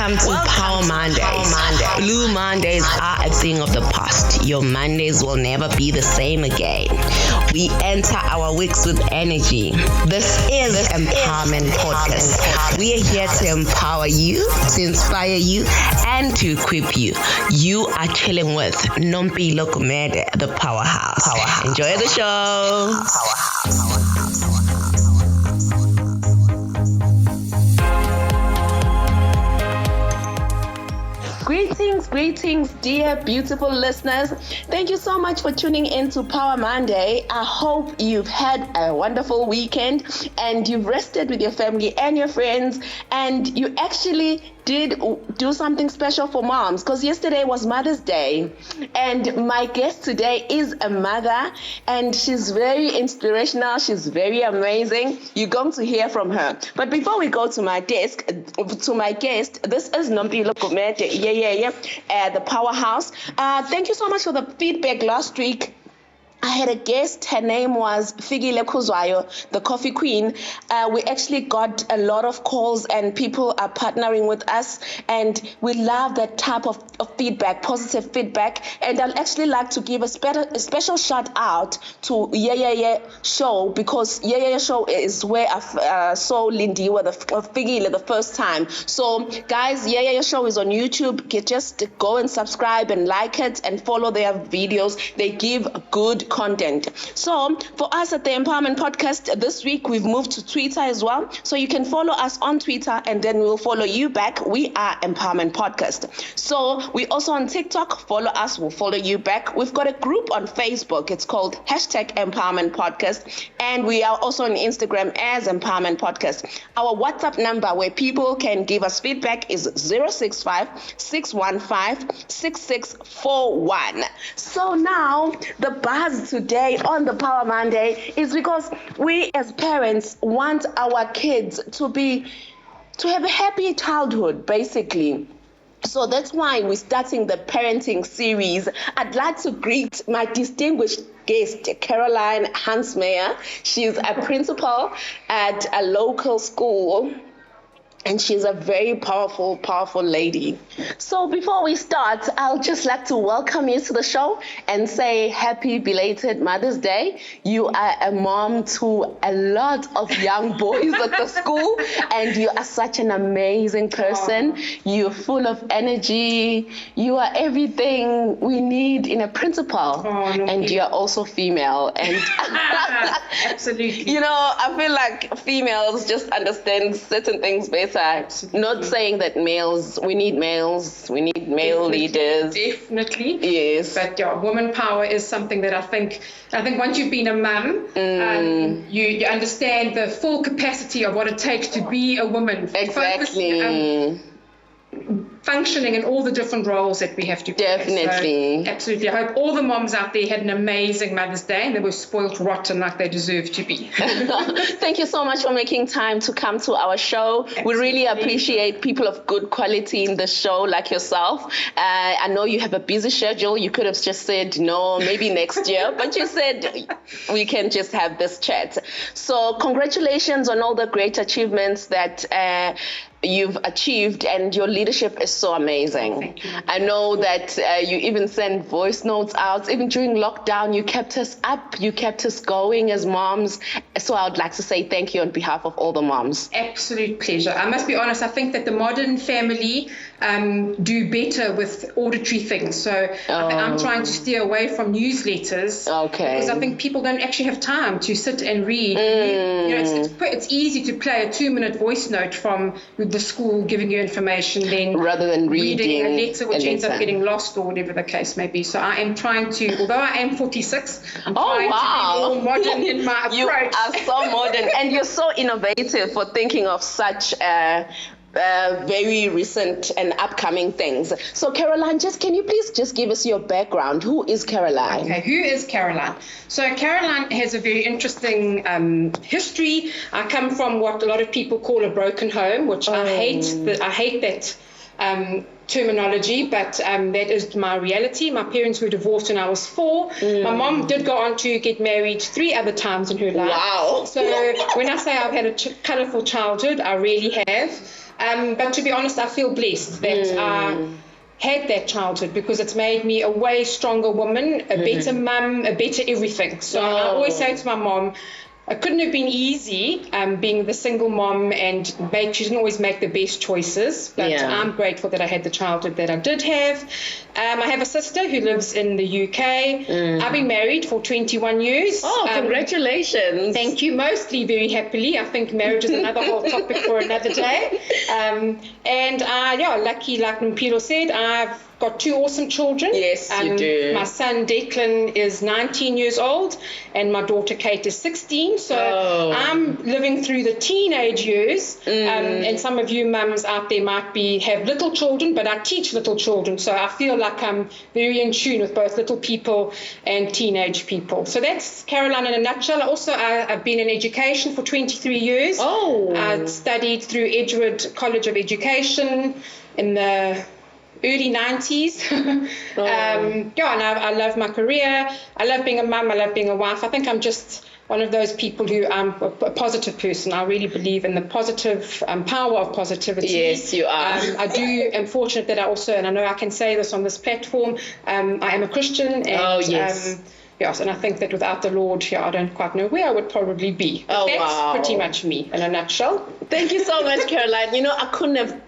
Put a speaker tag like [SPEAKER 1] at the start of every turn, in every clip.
[SPEAKER 1] Welcome to Power Mondays. Blue Mondays are a thing of the past. Your Mondays will never be the same again. We enter our weeks with energy. This is Empowerment Podcast. We are here to empower you, to inspire you, and to equip you. You are chilling with Nompilo Gumede, the Powerhouse. Enjoy the show. Greetings, dear beautiful listeners. Thank you so much for tuning in to Power Monday. I hope you've had a wonderful weekend and you've rested with your family and your friends, and you actually did do something special for moms, because yesterday was Mother's Day, and my guest today is a mother, and she's very inspirational. She's very amazing. You're going to hear from her. But before we go to my guest, this is Nompilo Gumede, the Powerhouse. Thank you so much for the feedback last week. I had a guest. Her name was Fikile Kuzwayo, the Coffee Queen. We actually got a lot of calls, and people are partnering with us, and we love that type of feedback, positive feedback. And I'd actually like to give a special shout out to Show, because Show is where I saw Lindy with Fikile the first time. So guys, Show is on YouTube. Just go and subscribe and like it and follow their videos. They give good content. So for us at the Empowerment Podcast, this week we've moved to Twitter as well. So you can follow us on Twitter, and then we'll follow you back. We are Empowerment Podcast. So we also on TikTok. Follow us, we'll follow you back. We've got a group on Facebook. It's called #Empowerment Podcast. And we are also on Instagram as Empowerment Podcast. Our WhatsApp number where people can give us feedback is 065-615-6641. So now the buzz today on the Power Monday is because we as parents want our kids to have a happy childhood, basically. So that's why we're starting the parenting series. I'd like to greet my distinguished guest, Caroline Hansmeyer. She's a principal at a local school, and she's a very powerful lady. So before we start, I'll just like to welcome you to the show and say happy belated Mother's Day. You are a mom to a lot of young boys at the school, and you are such an amazing person. You're full of energy. You are everything we need in a principal. And you're also female. And
[SPEAKER 2] absolutely.
[SPEAKER 1] You know, I feel like females just understand certain things better. Not saying that we need male leaders.
[SPEAKER 2] Definitely.
[SPEAKER 1] Yes.
[SPEAKER 2] But woman power is something that I think once you've been a mum, you understand the full capacity of what it takes to be a woman.
[SPEAKER 1] Exactly.
[SPEAKER 2] Functioning in all the different roles that we have to play.
[SPEAKER 1] Definitely.
[SPEAKER 2] So, absolutely. I hope all the moms out there had an amazing Mother's Day and they were spoiled rotten like they deserve to be.
[SPEAKER 1] Thank you so much for making time to come to our show. Absolutely. We really appreciate people of good quality in the show like yourself. I know you have a busy schedule. You could have just said no, maybe next year, but you said we can just have this chat. So congratulations on all the great achievements that you've achieved, and your leadership is so amazing.
[SPEAKER 2] Thank you.
[SPEAKER 1] I know that you even send voice notes out. Even during lockdown, you kept us up, you kept us going as moms. So I would like to say thank you on behalf of all the moms.
[SPEAKER 2] Absolute pleasure. I must be honest, I think that the modern family do better with auditory things. So I'm trying to steer away from newsletters.
[SPEAKER 1] Okay.
[SPEAKER 2] Because I think people don't actually have time to sit and read. It's easy to play a 2-minute voice note from the school giving you information then
[SPEAKER 1] rather than reading
[SPEAKER 2] a letter which ends up getting lost or whatever the case may be. So I am trying to, although I am 46, I'm trying to be more modern in my approach.
[SPEAKER 1] You are so modern, and you're so innovative for thinking of such very recent and upcoming things. So Caroline, can you please just give us your background? Who is Caroline?
[SPEAKER 2] Okay, who is Caroline? So Caroline has a very interesting history. I come from what a lot of people call a broken home, which I hate that terminology, but that is my reality. My parents were divorced when I was 4. My mom did go on to get married 3 other times in her life.
[SPEAKER 1] Wow.
[SPEAKER 2] So when I say I've had a colourful childhood, I really have. But to be honest, I feel blessed that I had that childhood, because it's made me a way stronger woman, a better mum, a better everything. So I always say to my mom, it couldn't have been easy being the single mom, and she didn't always make the best choices, but I'm grateful that I had the childhood that I did have. I have a sister who lives in the UK. I've been married for 21 years.
[SPEAKER 1] Oh, congratulations.
[SPEAKER 2] Thank you. Mostly very happily. I think marriage is another whole topic for another day. Lucky, like Nompilo said, I've got 2 awesome children.
[SPEAKER 1] Yes, you do.
[SPEAKER 2] My son Declan is 19 years old, and my daughter Kate is 16. So I'm living through the teenage years. And some of you mums out there might have little children, but I teach little children. So I feel like I'm very in tune with both little people and teenage people. So that's Caroline in a nutshell. Also, I've been in education for 23 years. I studied through Edgewood College of Education in the early 90s. And I love my career. I love being a mum. I love being a wife. I think I'm just one of those people who I'm a positive person. I really believe in the positive power of positivity.
[SPEAKER 1] Yes, you are.
[SPEAKER 2] I'm fortunate that I also, and I know I can say this on this platform, I am a Christian. And, yes, and I think that without the Lord, I don't quite know where I would probably be. But that's pretty much me in a nutshell.
[SPEAKER 1] Thank you so much, Caroline. I couldn't have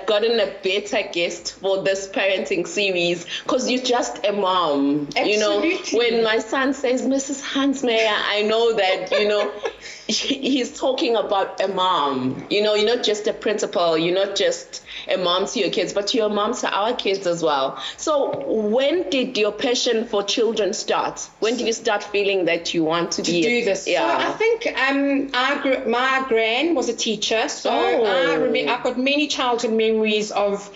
[SPEAKER 1] gotten a better guest for this parenting series, because you're just a mom.
[SPEAKER 2] Absolutely.
[SPEAKER 1] When my son says Mrs. Hansmeyer, I know that he's talking about a mom. You're not just a principal, you're not just a mom to your kids, but you're a mom to our kids as well. So when did your passion for children start? When did you start feeling that you want to
[SPEAKER 2] do this? So I think my gran was a teacher, so I've got many childhood memories of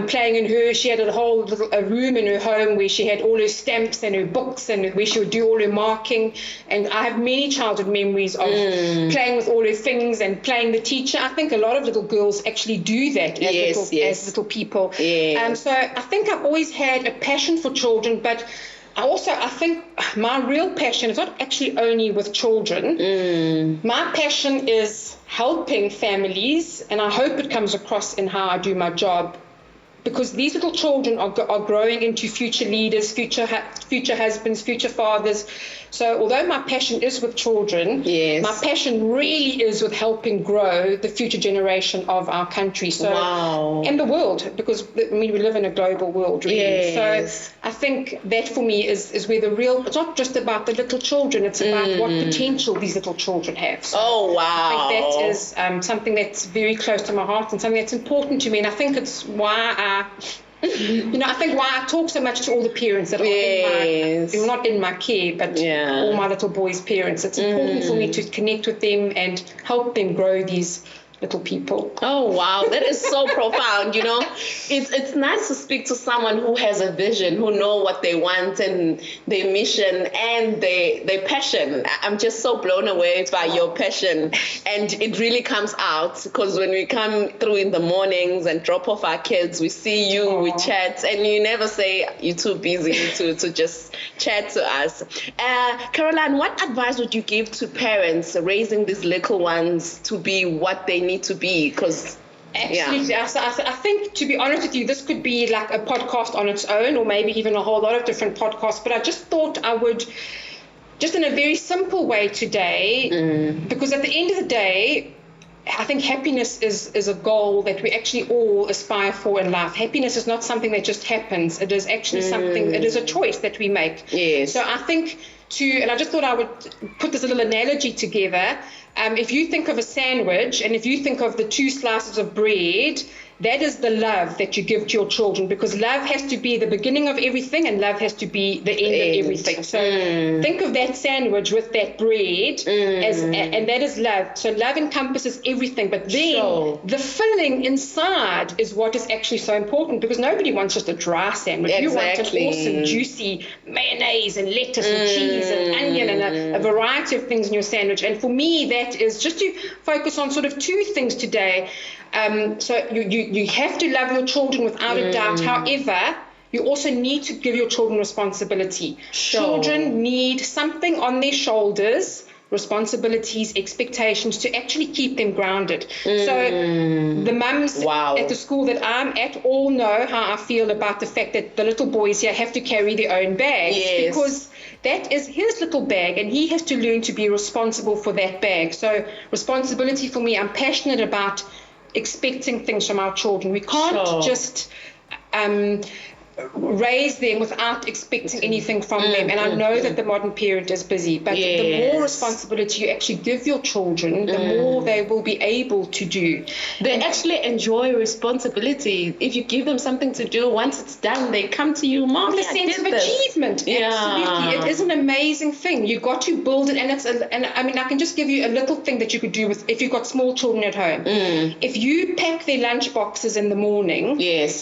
[SPEAKER 2] playing in her. She had a whole a room in her home where she had all her stamps and her books, and where she would do all her marking. And I have many childhood memories of playing with all her things and playing the teacher. I think a lot of little girls actually do that as little people.
[SPEAKER 1] Yes.
[SPEAKER 2] So I think I've always had a passion for children, but I think my real passion is not actually only with children. My passion is helping families, and I hope it comes across in how I do my job, because these little children are growing into future leaders, future husbands, future fathers. So although my passion is with children, my passion really is with helping grow the future generation of our country. And the world, because we live in a global world, really.
[SPEAKER 1] Yes.
[SPEAKER 2] So I think that for me is where it's not just about the little children, it's about what potential these little children have. So I think that is something that's very close to my heart and something that's important to me. And I think it's why I talk so much to all the parents that are not in my care, but all my little boys' parents. It's important for me to connect with them and help them grow these little people.
[SPEAKER 1] Oh, wow. That is so profound. It's nice to speak to someone who has a vision, who know what they want and their mission and their passion. I'm just so blown away by your passion, and it really comes out, because when we come through in the mornings and drop off our kids, we see you, we chat, and you never say you're too busy to just chat to us. Caroline, what advice would you give to parents raising these little ones to be what they need to be? Because
[SPEAKER 2] absolutely. I think, to be honest with you, this could be like a podcast on its own, or maybe even a whole lot of different podcasts, but I just thought I would, just in a very simple way today, because at the end of the day, I think happiness is a goal that we actually all aspire for in life. Happiness is not something that just happens. It is actually something, it is a choice that we make.
[SPEAKER 1] Yes.
[SPEAKER 2] So I think and I just thought I would put this little analogy together. If you think of a sandwich, and if you think of the 2 slices of bread, that is the love that you give to your children, because love has to be the beginning of everything and love has to be the end of everything. So think of that sandwich with that bread and that is love. So love encompasses everything, but then the filling inside is what is actually so important, because nobody wants just a dry sandwich. You want an awesome, juicy mayonnaise and lettuce and cheese and onion and a variety of things in your sandwich. And for me, that is just to focus on sort of 2 things today. So you have to love your children without a doubt. However, you also need to give your children responsibility. Children need something on their shoulders responsibilities, expectations to actually keep them grounded. So the mums at the school that I'm at all know how I feel about the fact that the little boys here have to carry their own bags, because that is his little bag and he has to learn to be responsible for that bag. So responsibility for me, I'm passionate about expecting things from our children. We can't just raise them without expecting anything from them. And I know that the modern parent is busy, but the more responsibility you actually give your children, the more they will be able to do.
[SPEAKER 1] They actually enjoy responsibility. If you give them something to do, once it's done, they come to you, Mom,
[SPEAKER 2] with a sense of achievement. Absolutely. It is an amazing thing. You've got to build it, and I mean, I can just give you a little thing that you could do with, if you've got small children at home. If you pack their lunch boxes in the morning,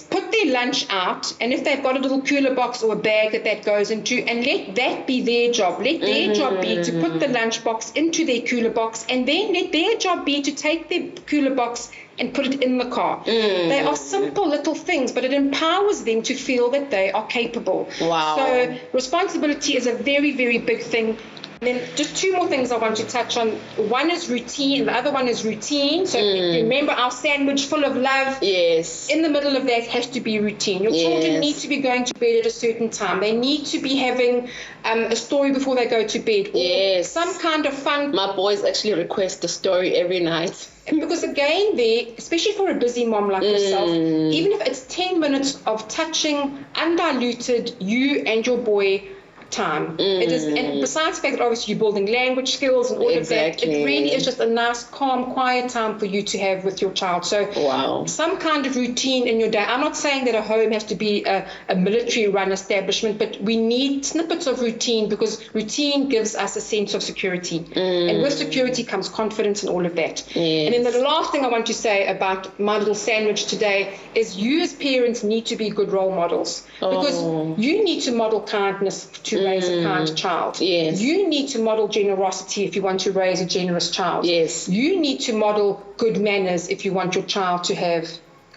[SPEAKER 2] put their lunch out, and if they've got a little cooler box or a bag that goes into, and let that be their job. Let their job be to put the lunch box into their cooler box, and then let their job be to take the cooler box and put it in the car. They are simple little things, but it empowers them to feel that they are capable. So responsibility is a very, very big thing. And then just two more things I want to touch on. One is routine, the other one is routine. So remember our sandwich full of love. In the middle of that has to be routine. Your children need to be going to bed at a certain time. They need to be having a story before they go to bed. Or some kind of fun.
[SPEAKER 1] My boys actually request a story every night.
[SPEAKER 2] Because again, especially for a busy mom like yourself, even if it's 10 minutes of touching, undiluted, you and your boy time. It is, and besides the fact that obviously you're building language skills and all of that, it really is just a nice, calm, quiet time for you to have with your child. So some kind of routine in your day. I'm not saying that a home has to be a military-run establishment, but we need snippets of routine, because routine gives us a sense of security. And with security comes confidence and all of that. And then the last thing I want to say about my little sandwich today is you as parents need to be good role models, because you need to model kindness to raise a kind child. You need to model generosity if you want to raise a generous child. You need to model good manners if you want your child to have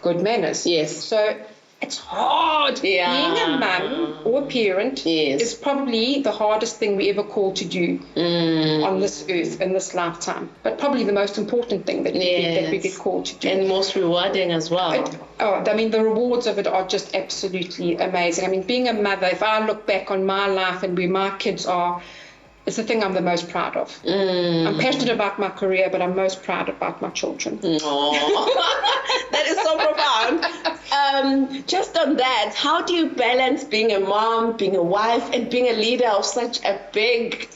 [SPEAKER 2] good manners. So it's hard. Being a mum or a parent is probably the hardest thing we ever called to do on this earth in this lifetime, but probably the most important thing that we get called to do,
[SPEAKER 1] and most rewarding as well.
[SPEAKER 2] I mean, the rewards of it are just absolutely amazing. I mean, being a mother, if I look back on my life and where my kids are, it's the thing I'm the most proud of. I'm passionate about my career, but I'm most proud about my children.
[SPEAKER 1] That is so profound. Just on that, how do you balance being a mom, being a wife, and being a leader of such a big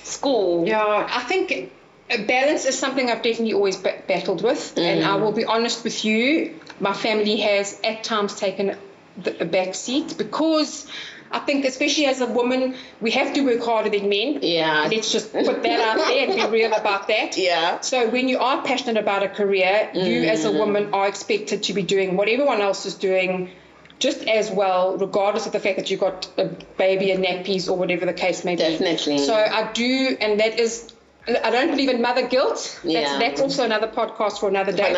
[SPEAKER 1] school? I think balance is something I've definitely always battled with. And I will be honest with you, my family has at times taken a back seat, because I think, especially as a woman, we have to work harder than men. Let's just put that out there and be real about that. So when you are passionate about a career, you as a woman are expected to be doing what everyone else is doing just as well, regardless of the fact that you got a baby and nappies or whatever the case may be. So I do, and that is, I don't believe in mother guilt. That's also another podcast for another day.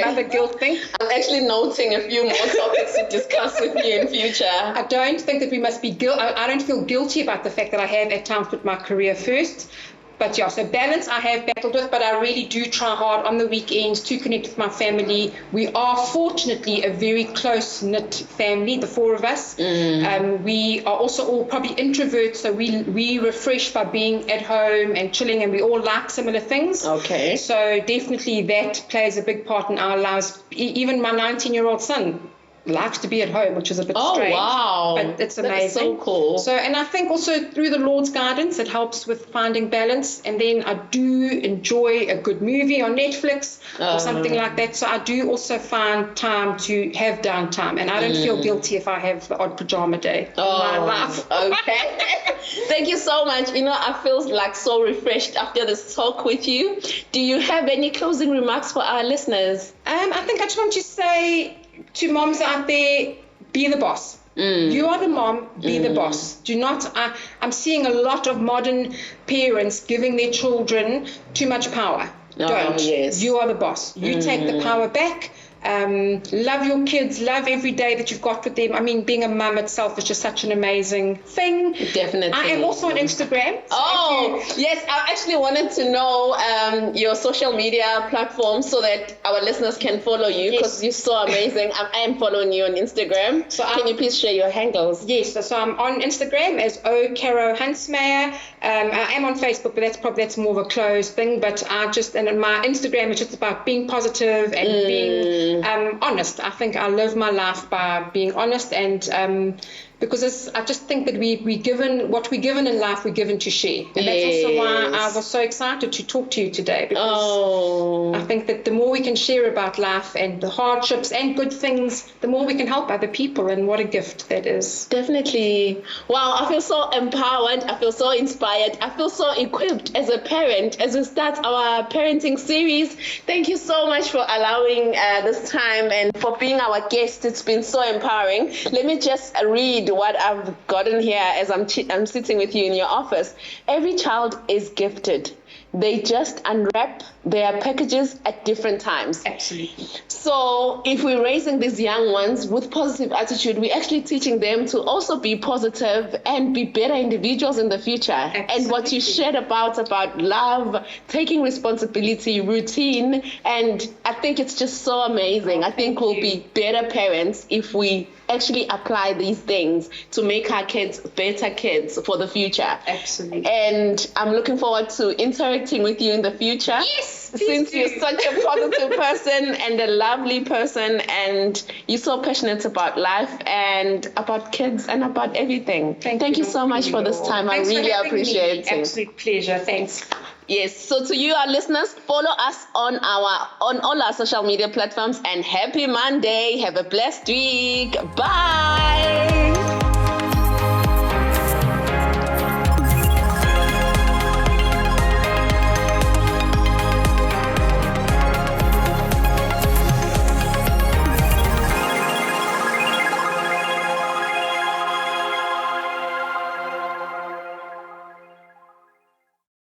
[SPEAKER 1] Mother guilt thing. I'm actually noting a few more topics to discuss with you in future.
[SPEAKER 2] I don't think that we must be I don't feel guilty about the fact that I have at times put my career first. But so balance I have battled with, but I really do try hard on the weekends to connect with my family. We are fortunately a very close-knit family, the four of us. We are also all probably introverts, so we refresh by being at home and chilling, and we all like similar things. So definitely that plays a big part in our lives. Even my 19-year-old son likes to be at home, which is a bit strange. But it's amazing.
[SPEAKER 1] That is so cool.
[SPEAKER 2] So, and I think also through the Lord's guidance, it helps with finding balance. And then I do enjoy a good movie on Netflix or something like that. So I do also find time to have downtime, and I don't feel guilty if I have the odd pajama day in my life.
[SPEAKER 1] Thank you so much. I feel like so refreshed after this talk with you. Do you have any closing remarks for our listeners?
[SPEAKER 2] I think I just want to say to moms out there, be the boss. You are the mom, be the boss. Do not, I'm seeing a lot of modern parents giving their children too much power. Don't. You are the boss. You take the power back. Love your kids, love every day that you've got with them. I mean, being a mum itself is just such an amazing thing.
[SPEAKER 1] Definitely.
[SPEAKER 2] I am also on Instagram.
[SPEAKER 1] So yes, I actually wanted to know your social media platform so that our listeners can follow you, because you're so amazing. I am following you on Instagram. So can you please share your handles?
[SPEAKER 2] Yes, so I'm on Instagram as Caroline Hansmeyer. I am on Facebook, but that's more of a closed thing. But and my Instagram is just about being positive and being honest. I think I live my life by being honest, and because I just think that we given what we're given in life, we're given to share, and that's also why I was so excited to talk to you today, because I think that the more we can share about life and the hardships and good things, the more we can help other people, and what a gift that is.
[SPEAKER 1] Definitely. Wow, I feel so empowered. I feel so inspired. I feel so equipped as a parent as we start our parenting series. Thank you so much for allowing this time and for being our guest. It's been so empowering. Let me just read what I've gotten here as I'm sitting with you in your office. Every child is gifted. They just unwrap their packages at different times.
[SPEAKER 2] Absolutely.
[SPEAKER 1] So if we're raising these young ones with positive attitude, we're actually teaching them to also be positive and be better individuals in the future.
[SPEAKER 2] Absolutely.
[SPEAKER 1] And what you shared about love, taking responsibility, routine, and I think it's just so amazing. I think we'll be better parents if we actually apply these things to make our kids better kids for the future.
[SPEAKER 2] Absolutely.
[SPEAKER 1] And I'm looking forward to interacting with you in the future.
[SPEAKER 2] Yes,
[SPEAKER 1] since you're such a positive person and a lovely person, and you're so passionate about life and about kids and about everything. Thank you so much for this time.
[SPEAKER 2] Thanks,
[SPEAKER 1] I really appreciate it.
[SPEAKER 2] Absolute pleasure. Thanks.
[SPEAKER 1] Yes, so to you, our listeners, follow us on all our social media platforms, and happy Monday. Have a blessed week. Bye.